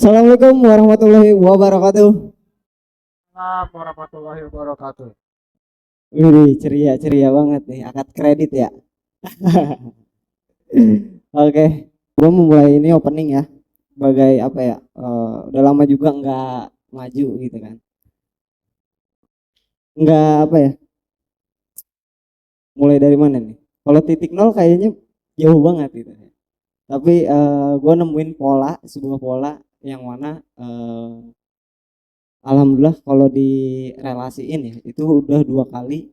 Assalamualaikum warahmatullahi wabarakatuh. Assalamualaikum warahmatullahi wabarakatuh. Wih, ceria banget nih, akad kredit ya. Oke, gua memulai ini opening ya. Sebagai apa ya? Udah lama juga nggak maju gitu kan. Nggak apa ya? Mulai dari mana nih? Kalau titik nol kayaknya jauh banget gitu. Tapi gua nemuin sebuah pola yang mana alhamdulillah kalau direlasiin ya itu udah dua kali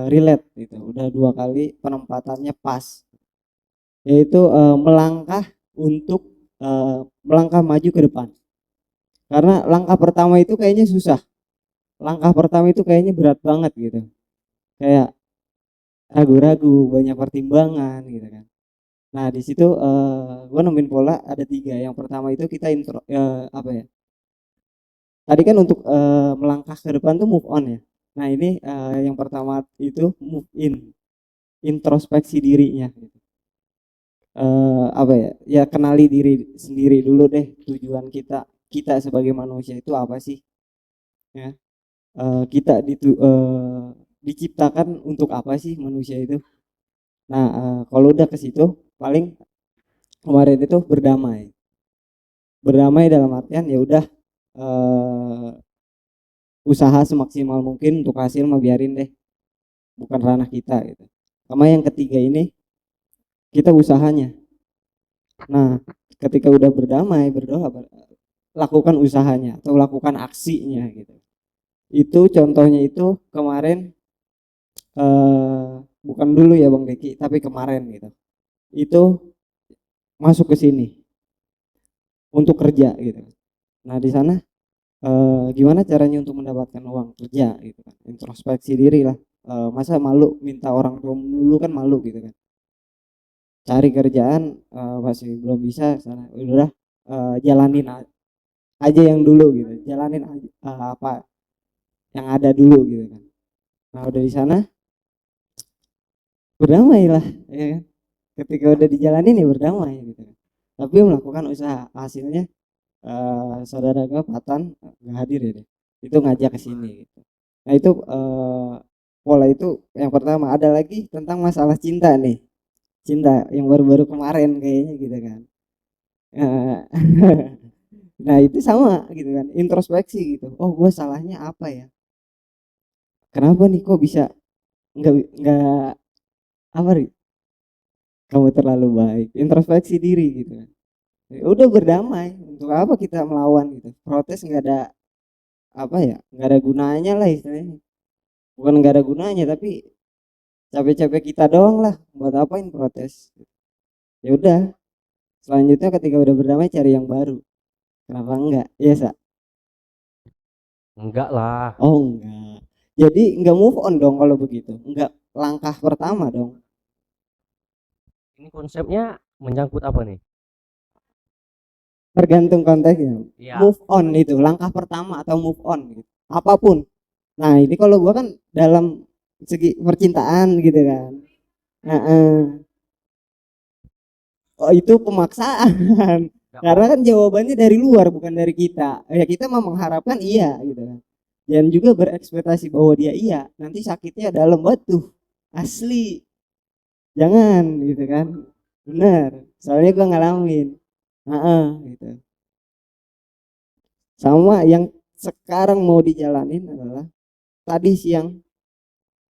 relate gitu, udah dua kali penempatannya pas, yaitu melangkah untuk melangkah maju ke depan. Karena langkah pertama itu kayaknya susah, langkah pertama itu kayaknya berat banget gitu, kayak ragu-ragu, banyak pertimbangan gitu kan. Nah di situ gue nemuin pola ada tiga. Yang pertama itu kita apa ya, tadi kan untuk melangkah ke depan tuh move on ya. Nah ini yang pertama itu move in, introspeksi dirinya gitu. Apa ya, ya kenali diri sendiri dulu deh, tujuan kita kita sebagai manusia itu apa sih ya. Kita diciptakan untuk apa sih manusia itu. Nah kalau udah ke situ paling kemarin itu berdamai, berdamai dalam artian ya udah, eh, usaha semaksimal mungkin untuk hasil mah biarin deh, bukan ranah kita gitu. Sama yang ketiga ini kita usahanya. Nah ketika udah berdamai berdoa, lakukan usahanya atau lakukan aksinya gitu. Itu contohnya itu kemarin, bukan dulu ya Bang Deki, tapi kemarin gitu. Itu masuk ke sini untuk kerja gitu. Nah, di sana gimana caranya untuk mendapatkan uang kerja gitu kan. Introspeksi diri lah. Masa malu minta orang tua dulu, kan malu gitu kan. Cari kerjaan masih belum bisa sana. Udah jalanin aja yang dulu gitu. Jalanin aja apa yang ada dulu gitu kan. Nah, udah di sana berdamai lah ya kan. Ketika udah dijalanin ya berdamai gitu, tapi melakukan usaha. Hasilnya saudara gue Patan nggak hadir ya deh, itu ngajak ke sini gitu. Nah itu pola itu yang pertama. Ada lagi tentang masalah cinta nih, cinta yang baru-baru kemarin kayaknya gitu kan. Eh, nah itu sama gitu kan, introspeksi gitu. Oh gue salahnya apa ya, kenapa nih kok bisa nggak apa nih, kamu terlalu baik, introspeksi diri gitu kan. Ya udah berdamai, untuk apa kita melawan gitu, protes nggak ada apa ya, nggak ada gunanya lah istilahnya. Bukan nggak ada gunanya, tapi capek-capek kita doang lah, buat apain protes. Ya udah, selanjutnya ketika udah berdamai cari yang baru, kenapa enggak ya Sa? Enggak lah. Oh enggak, jadi enggak move on dong kalau begitu, enggak langkah pertama dong. Ini konsepnya menyangkut apa nih? Tergantung konteksnya. Iya. Move on itu langkah pertama atau move on gitu, apapun. Nah ini kalau gua kan dalam segi percintaan gitu kan. Nah, oh itu pemaksaan. Enggak Karena mau. kan jawabannya dari luar bukan dari kita. Ya kita mau mengharapkan iya gitu kan. Dan juga berekspektasi bahwa dia iya, nanti sakitnya dalam batu. Asli. Jangan gitu kan. Bener. Soalnya gua ngalamin. Heeh, gitu. Sama yang sekarang mau dijalanin adalah tadi siang,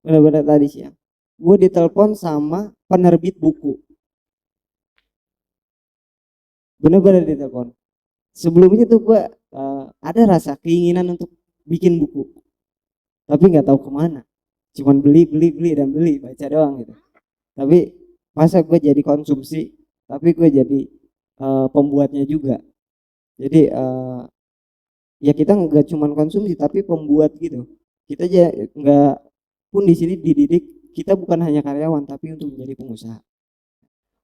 benar-benar tadi siang. Gue ditelepon sama penerbit buku. Bener-bener ditelepon. Sebelumnya tuh gue ada rasa keinginan untuk bikin buku, tapi nggak tahu kemana. Cuman beli beli beli dan beli, baca doang gitu. Tapi masa gue jadi konsumsi, tapi gue jadi pembuatnya juga. Jadi ya kita nggak cuman konsumsi tapi pembuat gitu. Kita aja nggak pun di sini dididik, kita bukan hanya karyawan tapi untuk menjadi pengusaha.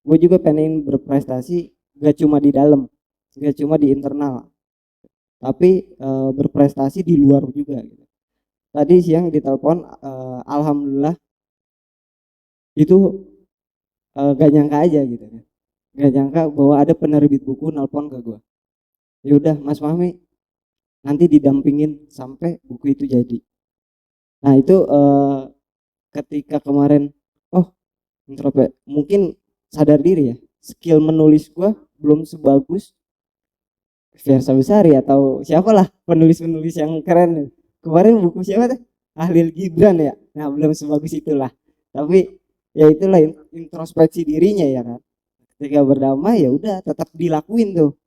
Gue juga pengen berprestasi, gak cuma di dalam, gak cuma di internal, tapi berprestasi di luar juga gitu. Tadi siang ditelepon, alhamdulillah itu gak nyangka aja gitu kan, gak nyangka bahwa ada penerbit buku nelpon ke gue. Ya udah Mas Fahmi nanti didampingin sampai buku itu jadi. Nah itu ketika kemarin, oh introvert mungkin sadar diri ya, skill menulis gua belum sebagus Fiersa Besari atau siapalah penulis-penulis yang keren. Kemarin buku siapa tuh? Halil Gibran ya. Nah, belum sebagus itulah. Tapi ya itulah introspeksi dirinya ya kan. Ketika berdamai ya udah tetap dilakuin tuh.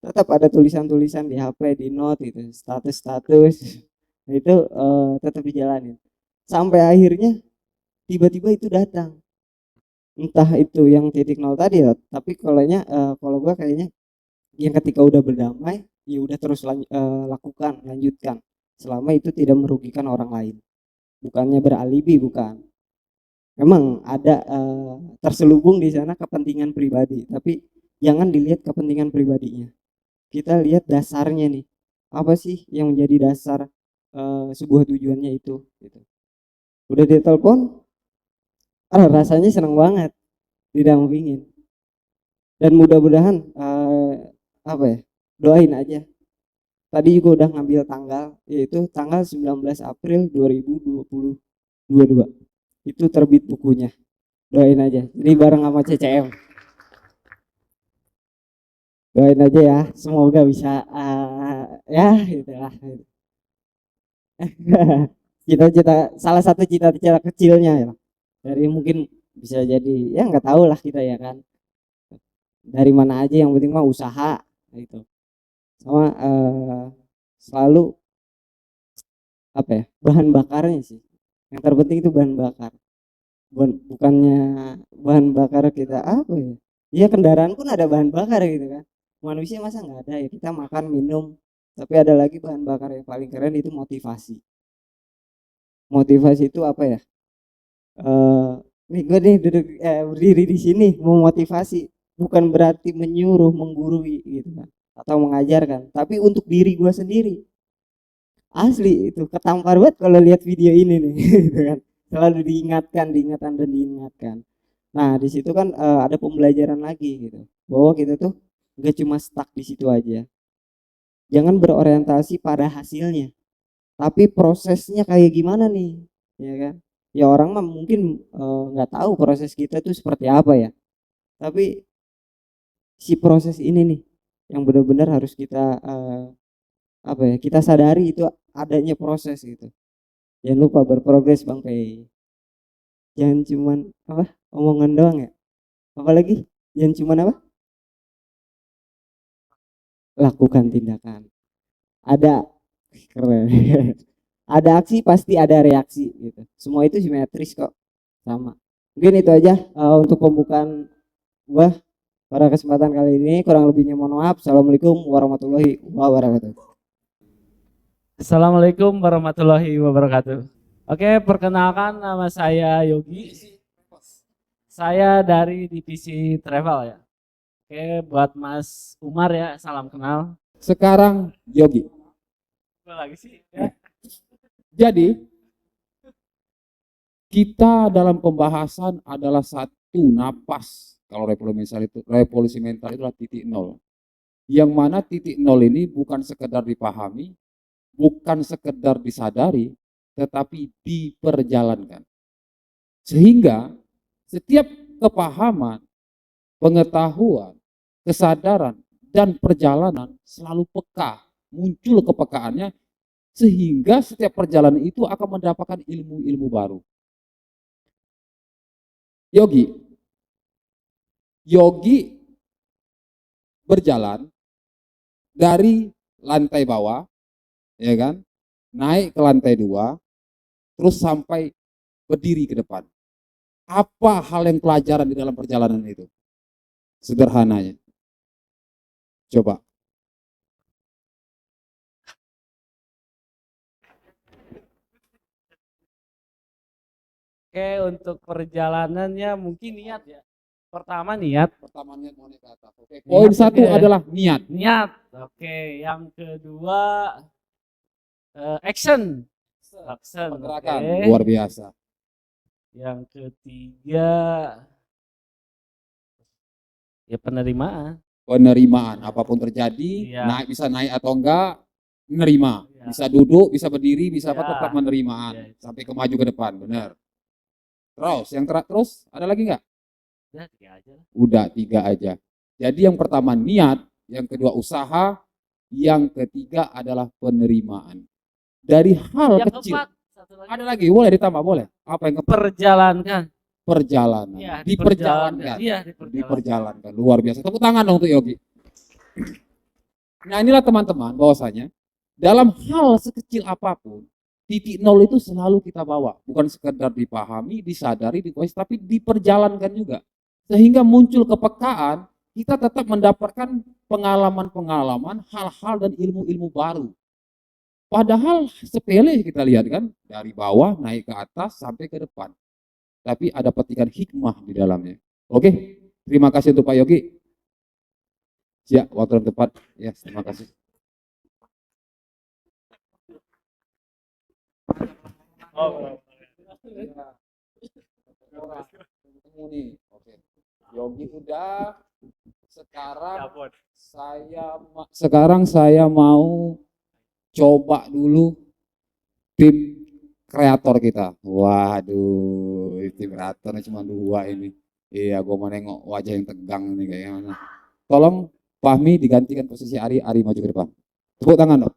Tetap ada tulisan-tulisan di HP, di note gitu, status-status. Nah, itu tetap dijalanin. Sampai akhirnya tiba-tiba itu datang. Entah itu yang titik nol tadi ya, tapi kalau gua kayaknya yang ketika udah berdamai ya udah terus lakukan, lanjutkan selama itu tidak merugikan orang lain, bukannya beralibi, bukan. Memang ada terselubung di sana kepentingan pribadi, tapi jangan dilihat kepentingan pribadinya, kita lihat dasarnya nih, apa sih yang menjadi dasar sebuah tujuannya itu gitu. Udah ditelepon, rasanya senang banget didampingin, dan mudah-mudahan apa ya, doain aja. Tadi juga udah ngambil tanggal, yaitu tanggal 19 April 2022. Itu terbit bukunya. Doain aja. Jadi bareng sama CCM. Doain aja ya, semoga bisa ya gitulah. Cita-cita, salah satu cita-cita kecilnya ya. Dari mungkin bisa jadi ya nggak tahu lah kita ya kan. Dari mana aja yang penting mah usaha gitu. Sama selalu apa ya, bahan bakarnya sih. Yang terpenting itu bahan bakar. Bukannya bahan bakar kita apa ya, iya kendaraan pun ada bahan bakar gitu kan, manusia masa nggak ada ya, kita makan minum, tapi ada lagi bahan bakar yang paling keren itu motivasi. Motivasi itu apa ya, eh nih gue nih duduk berdiri di sini memotivasi, bukan berarti menyuruh menggurui gitu kan atau mengajarkan, tapi untuk diri gue sendiri. Asli itu ketampar banget kalau lihat video ini nih gitu kan, selalu diingatkan dan diingatkan. Nah, di situ kan ada pembelajaran lagi gitu. Bahwa kita tuh gak cuma stuck di situ aja. Jangan berorientasi pada hasilnya, tapi prosesnya kayak gimana nih, ya kan? Ya orang mah mungkin nggak tahu proses kita tuh seperti apa ya. Tapi si proses ini nih yang benar-benar harus kita apa ya? Kita sadari itu adanya proses gitu. Jangan lupa berprogres Bang Pei. Jangan cuman apa? Omongan doang ya. Apalagi jangan cuman apa? Lakukan tindakan. Ada keren. Ada aksi pasti ada reaksi gitu. Semua itu simetris kok, sama. Mungkin itu aja untuk pembukaan gua pada kesempatan kali ini. Kurang lebihnya mohon maaf. Assalamualaikum warahmatullahi wabarakatuh. Assalamualaikum warahmatullahi wabarakatuh. Oke, perkenalkan nama saya Yogi. Saya dari divisi travel ya. Oke, buat Mas Umar ya, salam kenal. Sekarang Yogi. Apa lagi sih? Ya. Jadi kita dalam pembahasan adalah satu napas. Kalau revolusi mental itu adalah titik nol. Yang mana titik nol ini bukan sekedar dipahami, bukan sekedar disadari, tetapi diperjalankan. Sehingga setiap kepahaman, pengetahuan, kesadaran, dan perjalanan selalu peka, muncul kepekaannya, sehingga setiap perjalanan itu akan mendapatkan ilmu-ilmu baru. Yogi berjalan dari lantai bawah, ya kan, naik ke lantai 2, terus sampai berdiri ke depan. Apa hal yang pelajaran di dalam perjalanan itu? Sederhananya. Coba. Oke, untuk perjalanannya mungkin niat ya. Pertama niat. Pertama niat mau ke atas. Oke. Poin satu Oke. adalah niat. Niat. Oke, yang kedua action. Action. Pergerakan Oke. luar biasa. Yang ketiga ya penerimaan. penerimaan. Apapun terjadi, Iya. bisa naik atau enggak, menerima. Iya. Bisa duduk, bisa berdiri, bisa apa, Iya. tetap penerimaan. Iya, itu. Sampai ke maju ke depan, benar. Terus, yang terus, ada lagi enggak? Udah 3 aja lah. Udah 3 aja. Jadi yang pertama niat, yang kedua usaha, yang ketiga adalah penerimaan. Dari hal Yang kecil. keempat, satu lagi. Ada lagi, boleh ditambah, boleh. Apa yang keempat? Perjalankan. Perjalanan. Iya, Diperjalankan. Iya, Diperjalankan. Luar biasa. Tepuk tangan dong untuk Yogi. Nah, inilah teman-teman bahwasanya dalam hal sekecil apapun, titik nol itu selalu kita bawa. Bukan sekedar dipahami, disadari, dikuasai, tapi diperjalankan juga. Sehingga muncul kepekaan, kita tetap mendapatkan pengalaman-pengalaman, hal-hal dan ilmu-ilmu baru. Padahal sepele kita lihat kan, dari bawah naik ke atas sampai ke depan. Tapi ada petikan hikmah di dalamnya. Oke, terima kasih untuk Pak Yogi. Siap, waktu yang tepat. Ya, terima kasih. Ketemu nih. Oke. Yogi udah. Sekarang saya mau coba dulu tim kreator kita. Waduh, tim kreatornya cuma 2 ini. Iya, gue mau nengok wajah yang tegang nih kayaknya. Tolong Fahmi digantikan posisi Ari maju ke depan. Tepuk tangan dong.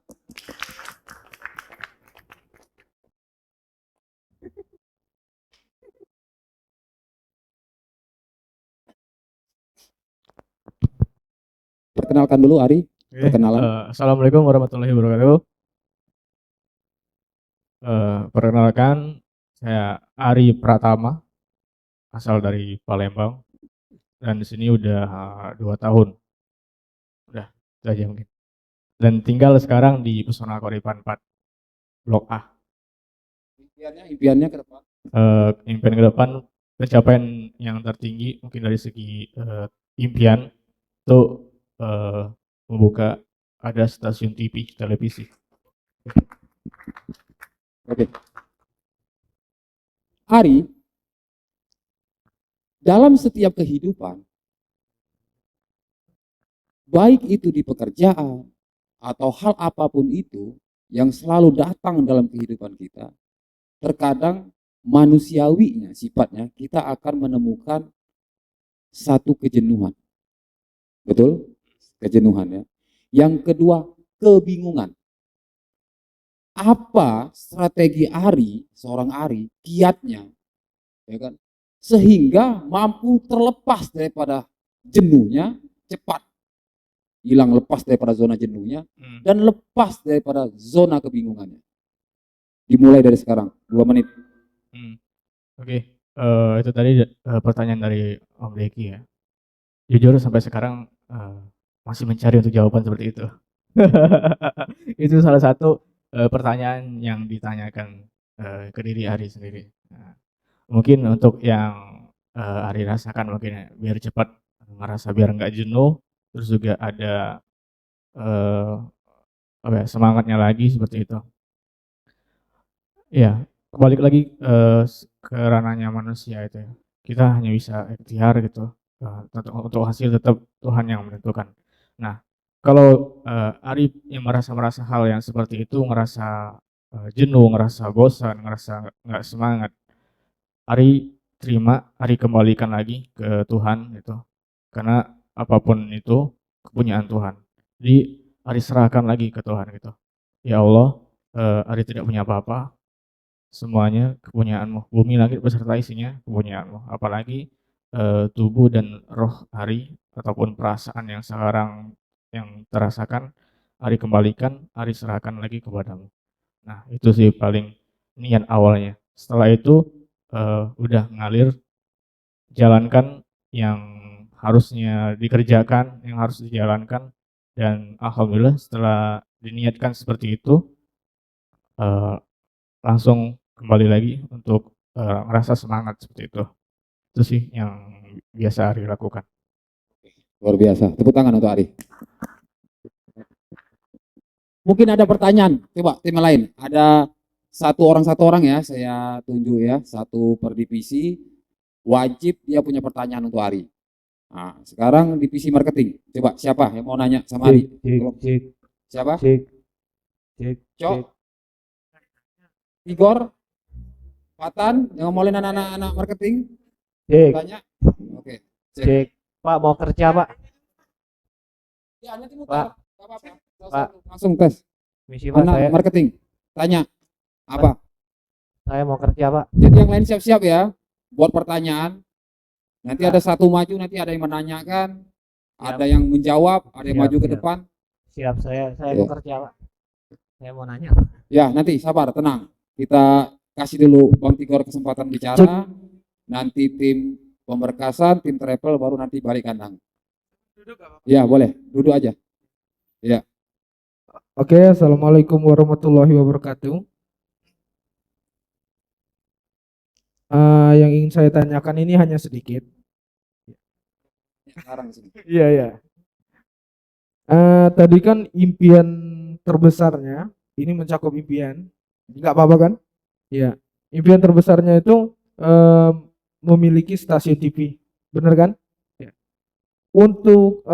Perkenalkan dulu Ari. Perkenalan. Assalamualaikum warahmatullahi wabarakatuh. Perkenalkan, saya Ari Pratama, asal dari Palembang, dan di sini udah 2 tahun. Udah, itu aja mungkin. Dan tinggal sekarang di Pesona Koripan 4, Blok A. Impiannya ke depan. Impian ke depan, pencapaian yang tertinggi mungkin dari segi impian itu membuka ada stasiun TV televisi. Oke. Ari, dalam setiap kehidupan, baik itu di pekerjaan atau hal apapun itu yang selalu datang dalam kehidupan kita, terkadang manusiawinya sifatnya kita akan menemukan satu kejenuhan. Betul? Kejenuhan ya. Yang kedua, kebingungan. Apa strategi Ari, seorang Ari, kiatnya, ya kan, sehingga mampu terlepas daripada jenuhnya cepat, hilang lepas daripada zona jenuhnya dan lepas daripada zona kebingungannya. Dimulai dari sekarang, 2 menit. Oke, itu tadi pertanyaan dari Om Deki ya. Jujur sampai sekarang masih mencari untuk jawaban seperti itu. Itu salah satu pertanyaan yang ditanyakan ke diri Ari sendiri. Nah, mungkin untuk yang Ari rasakan mungkin ya, biar cepat ngerasa biar nggak jenuh, terus juga ada apa ya, semangatnya lagi seperti itu. Ya, balik lagi ke ranahnya manusia itu ya. Kita hanya bisa ikhtiar gitu. Untuk hasil tetap Tuhan yang menentukan. Nah, kalau Ari yang merasa hal yang seperti itu, ngerasa jenuh, ngerasa bosan, ngerasa nggak semangat, Ari terima, Ari kembalikan lagi ke Tuhan gitu. Karena apapun itu kepunyaan Tuhan. Jadi Ari serahkan lagi ke Tuhan gitu. Ya Allah, Ari tidak punya apa-apa, semuanya kepunyaan-Mu. Bumi langit beserta isinya kepunyaan-Mu. Apalagi tubuh dan roh Ari ataupun perasaan yang sekarang yang terasakan, Ari kembalikan, Ari serahkan lagi kepada-Mu. Nah, itu sih paling niat awalnya. Setelah itu udah ngalir, jalankan yang harusnya dikerjakan, yang harus dijalankan, dan alhamdulillah setelah diniatkan seperti itu, langsung kembali lagi untuk ngerasa semangat seperti itu. Itu sih yang biasa Ari lakukan. Luar biasa. Tepuk tangan untuk Ari. Mungkin ada pertanyaan. Coba tim lain. Ada satu orang ya, saya tunjuk ya, 1 per divisi. Wajib dia punya pertanyaan untuk Ari. Nah, sekarang divisi marketing. Coba siapa yang mau nanya sama Ari? Tolong. Siapa? Cok, Igor, Patan, yang ngomongin anak-anak marketing? Tanya. Oke. Cek. Pak mau kerja Pak. Ya, nanti Pak. mutar. Gak apa-apa. Pak. Langsung tes. Misi Pak, Anak marketing. Tanya. Apa? saya mau kerja Pak. Jadi yang lain siap-siap ya. Buat pertanyaan. Nanti ada satu maju, nanti ada yang menanyakan, ada yang menjawab, ada yang Siap, maju ke siap. depan. Siap, saya Ya. mau kerja Pak. Saya mau nanya. Ya, nanti sabar, tenang. Kita kasih dulu Bang Tigor kesempatan bicara. Nanti tim pemberkasan, tim travel baru nanti balik kandang. Ya, boleh. Duduk aja. Ya. Oke, assalamualaikum warahmatullahi wabarakatuh. Yang ingin saya tanyakan ini hanya sedikit. Sekarang sini. Iya, iya. Tadi kan impian terbesarnya, ini mencakup impian, nggak apa-apa kan? Iya. Impian terbesarnya itu memiliki stasiun TV, bener kan? Ya. Untuk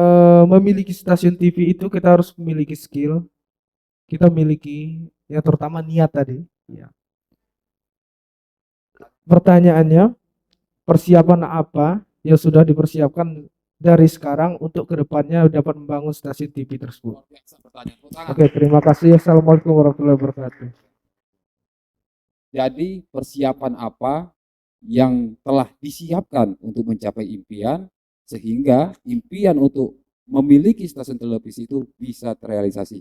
memiliki stasiun TV itu kita harus memiliki skill, kita memiliki ya terutama niat tadi. Ya. Pertanyaannya, persiapan apa yang sudah dipersiapkan dari sekarang untuk kedepannya dapat membangun stasiun TV tersebut? Oke, terima kasih. Assalamualaikum warahmatullahi wabarakatuh. Jadi persiapan apa yang telah disiapkan untuk mencapai impian sehingga impian untuk memiliki stasiun televisi itu bisa terrealisasi?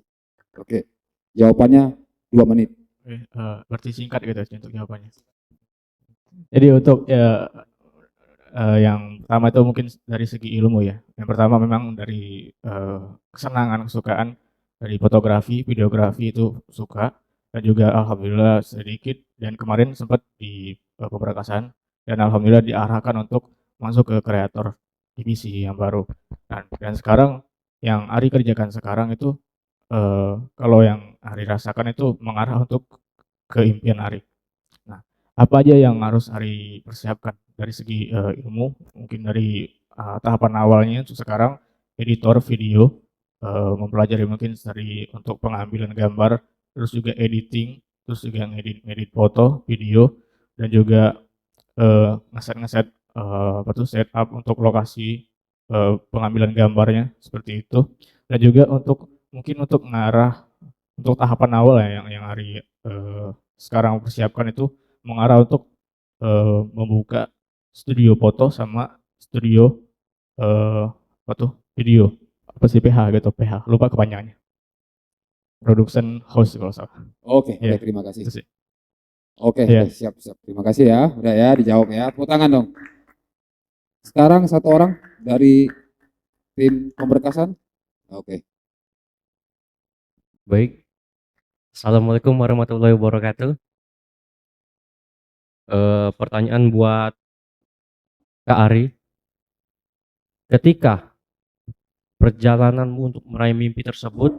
Oke, jawabannya 2 menit. Oke, berarti singkat gitu untuk jawabannya. Jadi untuk yang pertama itu mungkin dari segi ilmu ya. Yang pertama memang dari kesenangan, kesukaan dari fotografi, videografi itu suka, dan juga alhamdulillah sedikit dan kemarin sempat di pemberkasan dan alhamdulillah diarahkan untuk masuk ke kreator divisi yang baru. Dan sekarang yang Ari kerjakan sekarang itu kalau yang Ari rasakan itu mengarah untuk ke impian Ari. Nah, apa aja yang harus Ari persiapkan dari segi ilmu, mungkin dari tahapan awalnya untuk sekarang editor video, mempelajari mungkin dari untuk pengambilan gambar, terus juga editing, terus juga ngedit foto, video, dan juga ngeset apa tuh setup untuk lokasi pengambilan gambarnya seperti itu, dan juga untuk mungkin untuk mengarah untuk tahapan awal ya yang Ari sekarang persiapkan itu mengarah untuk membuka studio foto sama studio apa tuh video apa sih PH gitu, PH lupa kepanjangannya, production house kalau salah. Oke, Iya. terima kasih. Itu sih. Oke, Iya. siap. Terima kasih ya. Udah ya, dijawab ya. Tepuk tangan dong. Sekarang satu orang dari tim pemberkasan. Oke. Baik. Assalamualaikum warahmatullahi wabarakatuh. Pertanyaan buat Kak Ari. Ketika perjalananmu untuk meraih mimpi tersebut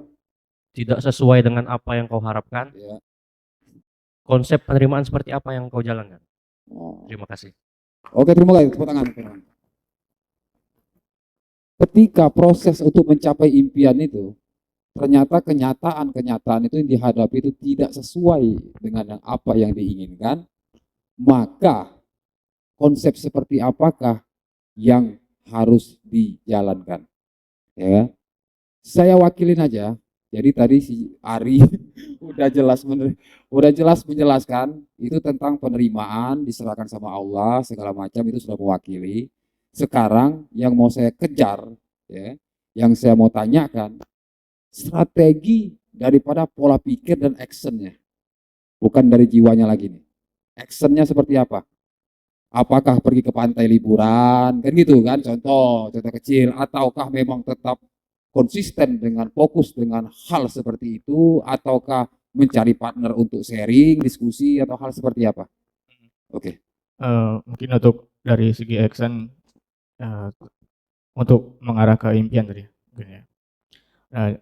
tidak sesuai dengan apa yang kau harapkan, Ya. konsep penerimaan seperti apa yang kau jalankan? Oh. Terima kasih. Oke, terima kasih. Tepuk tangan. Ketika proses untuk mencapai impian itu, ternyata kenyataan itu yang dihadapi itu tidak sesuai dengan apa yang diinginkan, maka konsep seperti apakah yang harus dijalankan? Ya, saya wakilin aja. Jadi tadi si Ari udah jelas menjelaskan itu tentang penerimaan, diserahkan sama Allah segala macam, itu sudah mewakili. Sekarang yang mau saya kejar, ya, yang saya mau tanyakan, strategi daripada pola pikir dan actionnya, bukan dari jiwanya lagi nih. Actionnya seperti apa? Apakah pergi ke pantai liburan, kan gitu kan, contoh kecil, ataukah memang tetap konsisten dengan fokus dengan hal seperti itu, ataukah mencari partner untuk sharing, diskusi, atau hal seperti apa? Oke. Mungkin untuk dari segi action untuk mengarah ke impian tadi mungkin ya.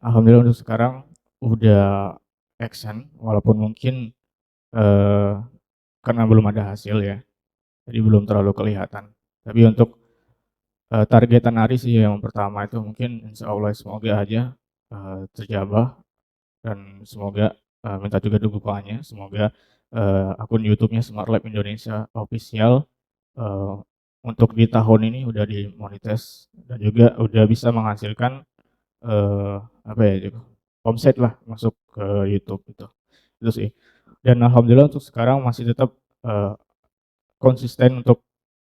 Alhamdulillah untuk sekarang udah action walaupun mungkin karena belum ada hasil ya, jadi belum terlalu kelihatan. Tapi untuk targetan Ari sih yang pertama itu mungkin insya Allah semoga aja terjabah, dan semoga minta juga dukungannya, semoga akun YouTube-nya Smart Lab Indonesia Official untuk di tahun ini udah dimonetis dan juga udah bisa menghasilkan apa ya juga omset lah masuk ke YouTube itu sih. Dan alhamdulillah untuk sekarang masih tetap konsisten untuk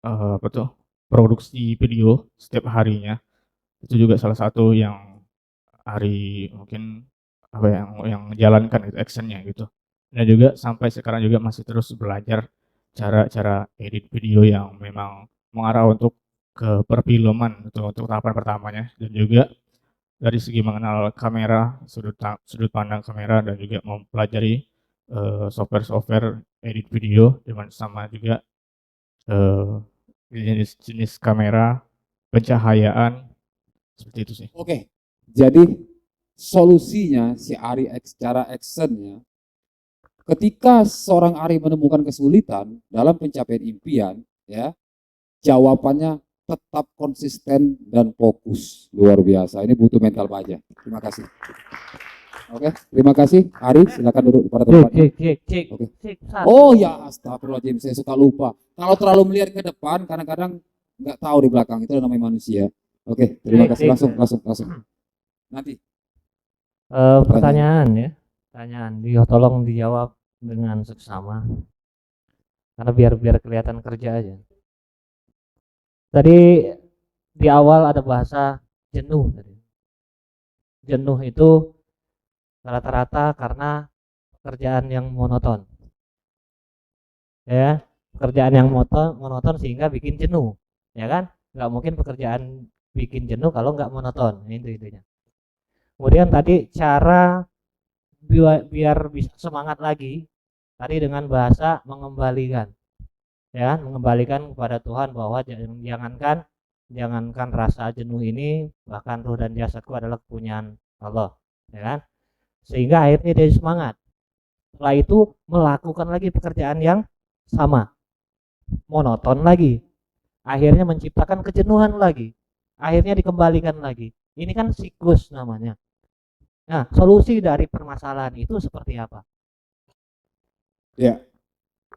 apa tuh produksi video setiap harinya. Itu juga salah satu yang Ari mungkin apa ya, yang menjalankan itu actionnya gitu. Dan juga sampai sekarang juga masih terus belajar cara-cara edit video yang memang mengarah untuk ke perfilman itu untuk tahapan pertamanya, dan juga dari segi mengenal kamera, sudut pandang kamera, dan juga mempelajari software-software edit video dengan sama juga eh, jenis-jenis kamera, pencahayaan, seperti itu sih. Oke, jadi solusinya si Ari cara actionnya, ketika seorang Ari menemukan kesulitan dalam pencapaian impian, ya jawabannya tetap konsisten dan fokus. Luar biasa. Ini butuh mental baja. Terima kasih. Oke, terima kasih. Ari, silakan duduk pada tempatnya. Cek. Oke. Cek, Sat. Oh ya, astagfirullahaladzim, saya suka lupa. Kalau terlalu melihat ke depan, kadang-kadang nggak tahu di belakang. Itu namanya manusia. Oke, terima kasih. Langsung. Nanti. Pertanyaan ya. Pertanyaan. Tolong dijawab dengan seksama. Karena biar kelihatan kerja aja. Tadi di awal ada bahasa jenuh tadi. Jenuh itu rata-rata karena pekerjaan yang monoton. Ya, pekerjaan yang monoton sehingga bikin jenuh, ya kan? Nggak mungkin pekerjaan bikin jenuh kalau nggak monoton, itu intinya. Kemudian tadi cara biar bisa semangat lagi, tadi dengan bahasa mengembalikan, ya kan? Mengembalikan kepada Tuhan bahwa jangankan rasa jenuh ini, bahkan ruh dan jasadku adalah kepunyaan Allah, ya kan? Sehingga akhirnya dia semangat. Setelah itu melakukan lagi pekerjaan yang sama, monoton lagi, akhirnya menciptakan kejenuhan lagi, akhirnya dikembalikan lagi. Ini kan siklus namanya. Nah, solusi dari permasalahan itu seperti apa? Ya,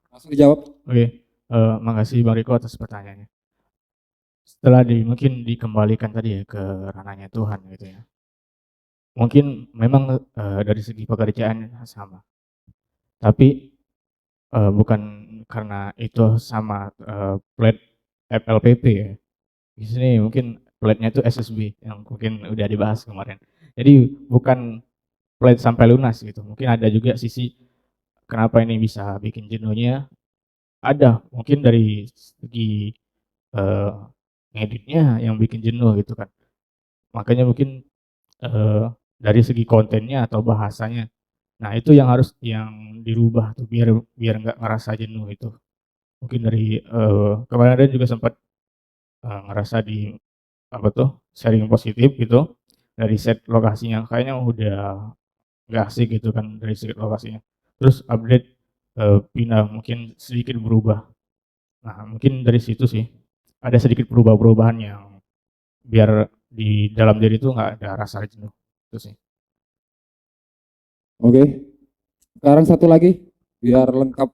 langsung dijawab. Oke, makasih Bang Riko atas pertanyaannya. Setelah mungkin dikembalikan tadi ya ke ranahnya Tuhan gitu ya. Mungkin memang dari segi pekerjaan sama, tapi bukan karena itu sama plat FLPP ya. Di sini mungkin platnya itu SSB yang mungkin udah dibahas kemarin. Jadi bukan plat sampai lunas gitu. Mungkin ada juga sisi kenapa ini bisa bikin jenuhnya. Ada mungkin dari segi ngeditnya yang bikin jenuh gitu kan. Makanya mungkin dari segi kontennya atau bahasanya. Nah, itu yang harus yang dirubah tuh biar nggak ngerasa jenuh itu. Mungkin dari kemarin juga sempat ngerasa di apa tuh sharing positif gitu dari set lokasinya kayaknya udah nggak asik gitu kan dari set lokasinya. Terus update pindah mungkin sedikit berubah. Nah, mungkin dari situ sih ada sedikit perubahan yang biar di dalam diri itu nggak ada rasa jenuh. Itu sih. Oke. Sekarang satu lagi biar lengkap.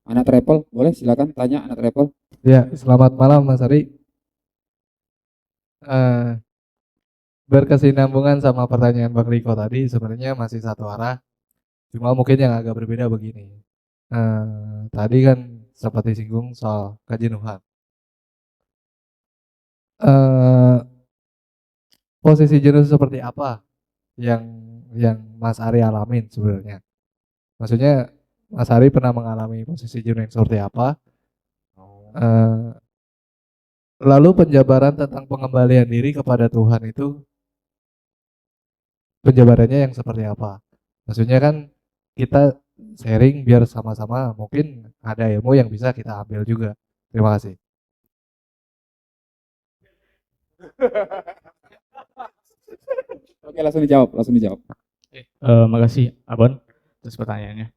Anak travel, boleh silakan tanya anak travel. Ya, selamat malam Mas Ari. Berkesinambungan sama pertanyaan Bang Riko tadi, sebenarnya masih satu arah, cuma mungkin yang agak berbeda begini. Tadi kan sempat disinggung soal kejenuhan. Posisi jenuh seperti apa yang Mas Ari alamin sebenarnya? Maksudnya Mas Ari pernah mengalami posisi jenuh yang seperti apa? Lalu penjabaran tentang pengembalian diri kepada Tuhan itu penjabarannya yang seperti apa? Maksudnya kan kita sharing biar sama-sama mungkin ada ilmu yang bisa kita ambil juga. Terima kasih. Oke, langsung dijawab. Makasih Abon atas pertanyaannya.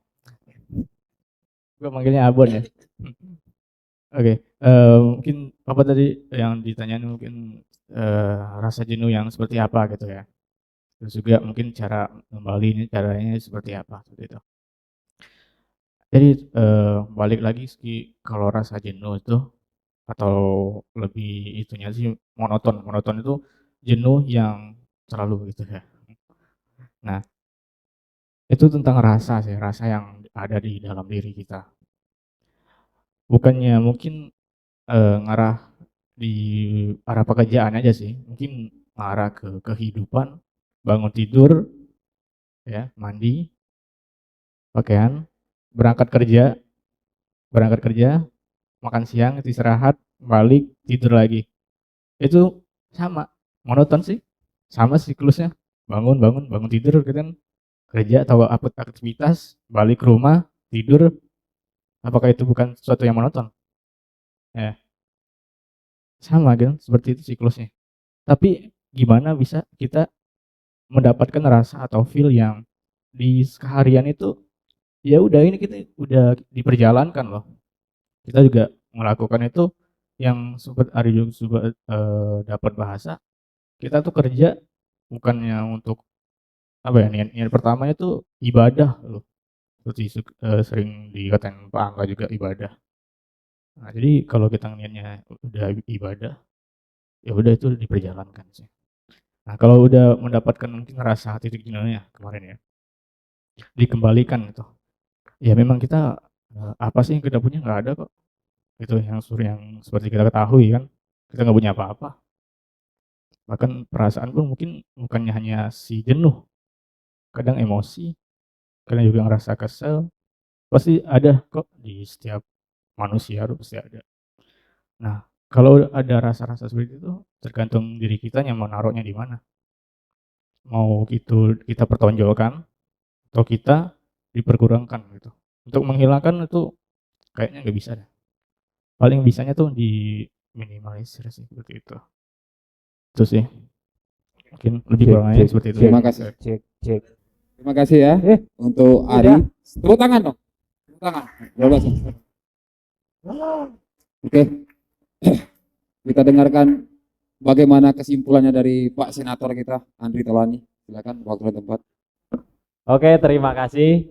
Gue manggilnya Abon ya. Oke, Mungkin apa tadi yang ditanyain mungkin rasa jenuh yang seperti apa gitu ya. Terus juga mungkin cara kembali ini caranya seperti apa seperti itu. Jadi balik lagi kalau rasa jenuh itu atau lebih itunya sih monoton. Monoton itu jenuh yang terlalu gitu ya. Nah, itu tentang rasa sih, rasa yang ada di dalam diri kita. Bukannya mungkin ngarah di arah pekerjaan aja sih, mungkin ngarah ke kehidupan, bangun tidur, ya, mandi, pakaian, berangkat kerja, berangkat kerja, makan siang, istirahat, balik, tidur lagi. Itu sama, monoton sih, sama siklusnya. Bangun, bangun, bangun tidur gitu kan, kerja atau aktivitas, balik ke rumah, tidur. Apakah itu bukan sesuatu yang monoton? Ya, sama kan, seperti itu siklusnya. Tapi gimana bisa kita mendapatkan rasa atau feel yang di keseharian itu, ya udah ini kita udah diperjalankan loh. Kita juga melakukan itu yang sempat Ari juga dapat bahasa, kita tuh kerja bukannya untuk apa ya, niat pertamanya tuh ibadah loh. Seperti sering dikatain Pak Angga juga ibadah. Nah, jadi kalau kita niatnya udah ibadah, ya udah itu diperjalankan sih. Nah, kalau udah mendapatkan mungkin rasa titik jenuhnya kemarin ya, dikembalikan itu. Ya memang kita apa sih yang kita punya nggak ada kok. Itu yang seperti kita ketahui kan, kita nggak punya apa-apa. Bahkan perasaan pun mungkin bukannya hanya si jenuh, kadang emosi, kadang juga ngerasa kesel, pasti ada kok di setiap manusia pasti ada. Nah, kalau ada rasa-rasa seperti itu tergantung diri kita yang mau naruhnya di mana. Mau itu kita pertonjolkan atau kita diperkurangkan gitu. Untuk menghilangkan itu kayaknya nggak bisa deh. Paling bisanya tuh diminimalisir sih seperti itu. Itu sih. Mungkin lebih kurangnya seperti itu. Terima kasih. Cek, cek. Terima kasih ya untuk Ari. Tepuk tangan dong. Tepuk tangan. Bebas. Oke. Kita dengarkan bagaimana kesimpulannya dari Pak Senator kita, Andri Taulani. Silakan waktu dan tempat. Oke, terima kasih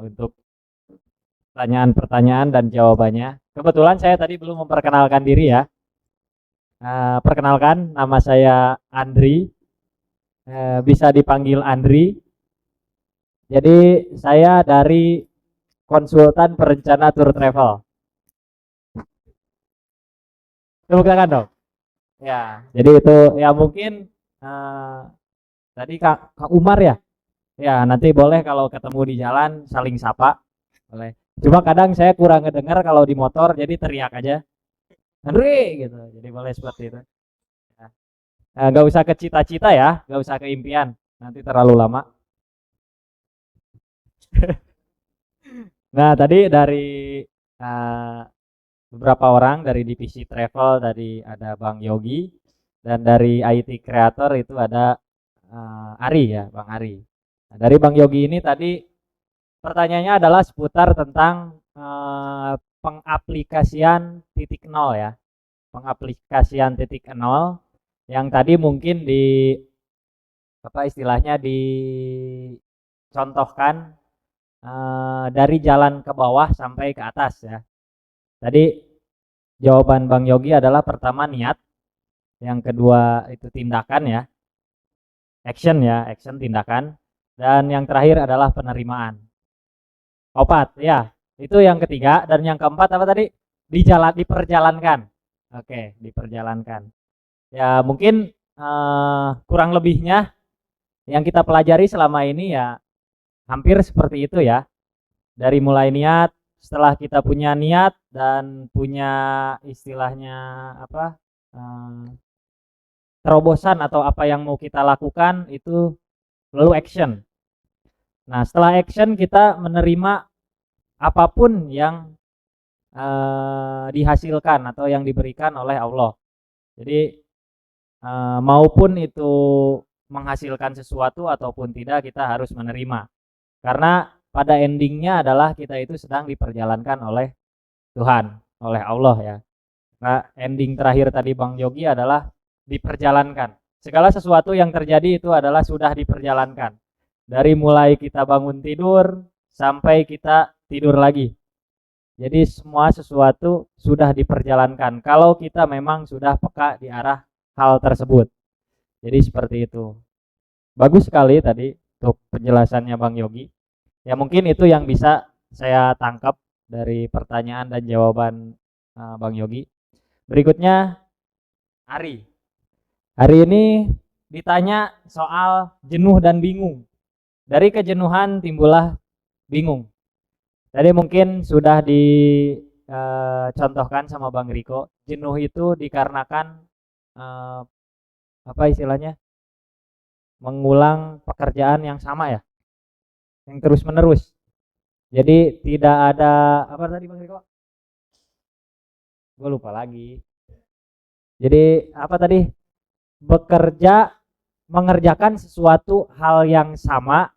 untuk pertanyaan-pertanyaan dan jawabannya. Kebetulan saya tadi belum memperkenalkan diri ya. Perkenalkan, nama saya Andri. Bisa dipanggil Andri. Jadi saya dari konsultan perencana tour travel. Tepuk tangan dong. Ya, jadi itu ya mungkin tadi Kak Umar ya. Ya, nanti boleh kalau ketemu di jalan saling sapa. Boleh. Cuma kadang saya kurang ngedengar kalau di motor, jadi teriak aja. Andri gitu. Jadi boleh seperti itu. Nggak usah ke cita-cita ya, nggak usah ke impian. Nanti terlalu lama. Nah, tadi dari beberapa orang dari divisi travel, tadi ada Bang Yogi, dan dari IT Creator itu ada Ari ya, Bang Ari. Nah, dari Bang Yogi ini tadi pertanyaannya adalah seputar tentang pengaplikasian titik nol ya. Pengaplikasian titik nol yang tadi mungkin di apa istilahnya dicontohkan dari jalan ke bawah sampai ke atas ya. Tadi jawaban Bang Yogi adalah pertama niat, yang kedua itu tindakan ya, action ya, action tindakan, dan yang terakhir adalah penerimaan. Opat ya, itu yang ketiga, dan yang keempat apa tadi? Diperjalankan. Oke, diperjalankan. Ya mungkin kurang lebihnya yang kita pelajari selama ini ya hampir seperti itu ya. Dari mulai niat, setelah kita punya niat dan punya istilahnya apa terobosan atau apa yang mau kita lakukan itu lalu action. Nah setelah action kita menerima apapun yang dihasilkan atau yang diberikan oleh Allah. Jadi maupun itu menghasilkan sesuatu ataupun tidak, kita harus menerima. Karena pada endingnya adalah kita itu sedang diperjalankan oleh Tuhan, oleh Allah ya. Nah, ending terakhir tadi Bang Yogi adalah diperjalankan. Segala sesuatu yang terjadi itu adalah sudah diperjalankan. Dari mulai kita bangun tidur sampai kita tidur lagi. Jadi semua sesuatu sudah diperjalankan kalau kita memang sudah peka di arah hal tersebut. Jadi seperti itu. Bagus sekali tadi untuk penjelasannya Bang Yogi. Ya mungkin itu yang bisa saya tangkap dari pertanyaan dan jawaban Bang Yogi. Berikutnya Ari. Hari ini ditanya soal jenuh dan bingung. Dari kejenuhan timbullah bingung. Tadi mungkin sudah dicontohkan sama Bang Riko. Jenuh itu dikarenakan apa istilahnya? Mengulang pekerjaan yang sama ya. Yang terus-menerus. Jadi tidak ada apa tadi Bang Riko? Gue lupa lagi. Jadi apa tadi? Bekerja mengerjakan sesuatu hal yang sama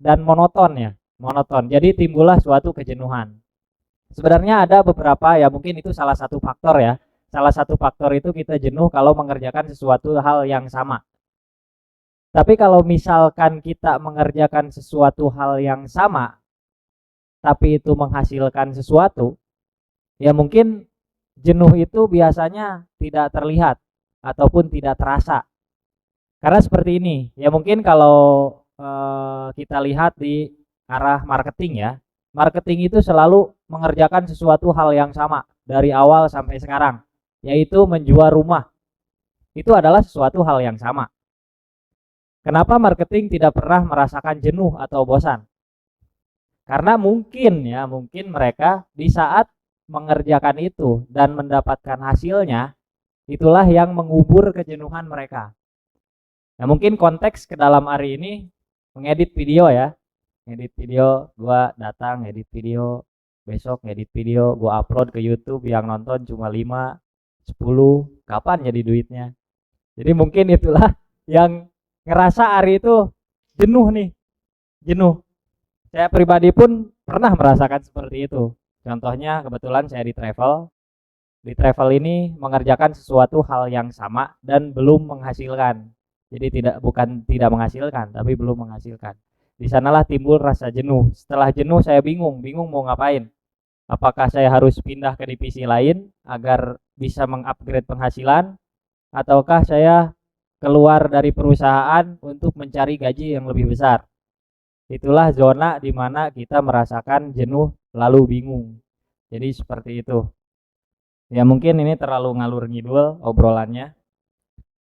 dan monoton ya, monoton. Jadi timbullah suatu kejenuhan. Sebenarnya ada beberapa ya, mungkin itu salah satu faktor ya. Salah satu faktor itu kita jenuh kalau mengerjakan sesuatu hal yang sama. Tapi kalau misalkan kita mengerjakan sesuatu hal yang sama tapi itu menghasilkan sesuatu, ya mungkin jenuh itu biasanya tidak terlihat ataupun tidak terasa. Karena seperti ini, ya mungkin kalau kita lihat di arah marketing ya. Marketing itu selalu mengerjakan sesuatu hal yang sama dari awal sampai sekarang, yaitu menjual rumah. Itu adalah sesuatu hal yang sama. Kenapa marketing tidak pernah merasakan jenuh atau bosan? Karena mungkin mereka di saat mengerjakan itu dan mendapatkan hasilnya, itulah yang mengubur kejenuhan mereka. Nah mungkin konteks ke dalam hari ini mengedit video ya. Ngedit video, gua datang edit video, besok ngedit video, gua upload ke YouTube, yang nonton cuma 5, 10, kapan jadi duitnya? Jadi mungkin itulah yang ngerasa hari itu jenuh nih. Jenuh. Saya pribadi pun pernah merasakan seperti itu. Contohnya kebetulan saya di travel. Di travel ini mengerjakan sesuatu hal yang sama dan belum menghasilkan. Jadi bukan tidak menghasilkan, tapi belum menghasilkan. Di sanalah timbul rasa jenuh. Setelah jenuh saya bingung mau ngapain. Apakah saya harus pindah ke divisi lain agar bisa mengupgrade penghasilan, ataukah saya keluar dari perusahaan untuk mencari gaji yang lebih besar. Itulah zona di mana kita merasakan jenuh lalu bingung. Jadi seperti itu. Ya mungkin ini terlalu ngalur ngidul obrolannya.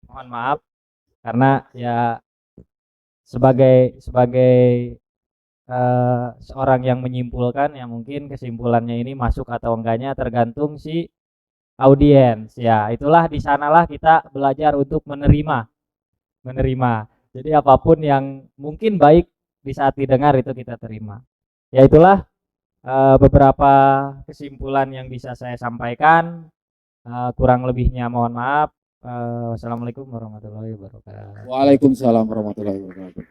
Mohon maaf karena ya sebagai seorang yang menyimpulkan ya mungkin kesimpulannya ini masuk atau enggaknya tergantung si audiens. Ya, itulah di sanalah kita belajar untuk menerima. Jadi apapun yang mungkin baik di saat didengar itu kita terima. Ya itulah beberapa kesimpulan yang bisa saya sampaikan. Kurang lebihnya mohon maaf. Wassalamualaikum warahmatullahi wabarakatuh. Waalaikumsalam warahmatullahi wabarakatuh.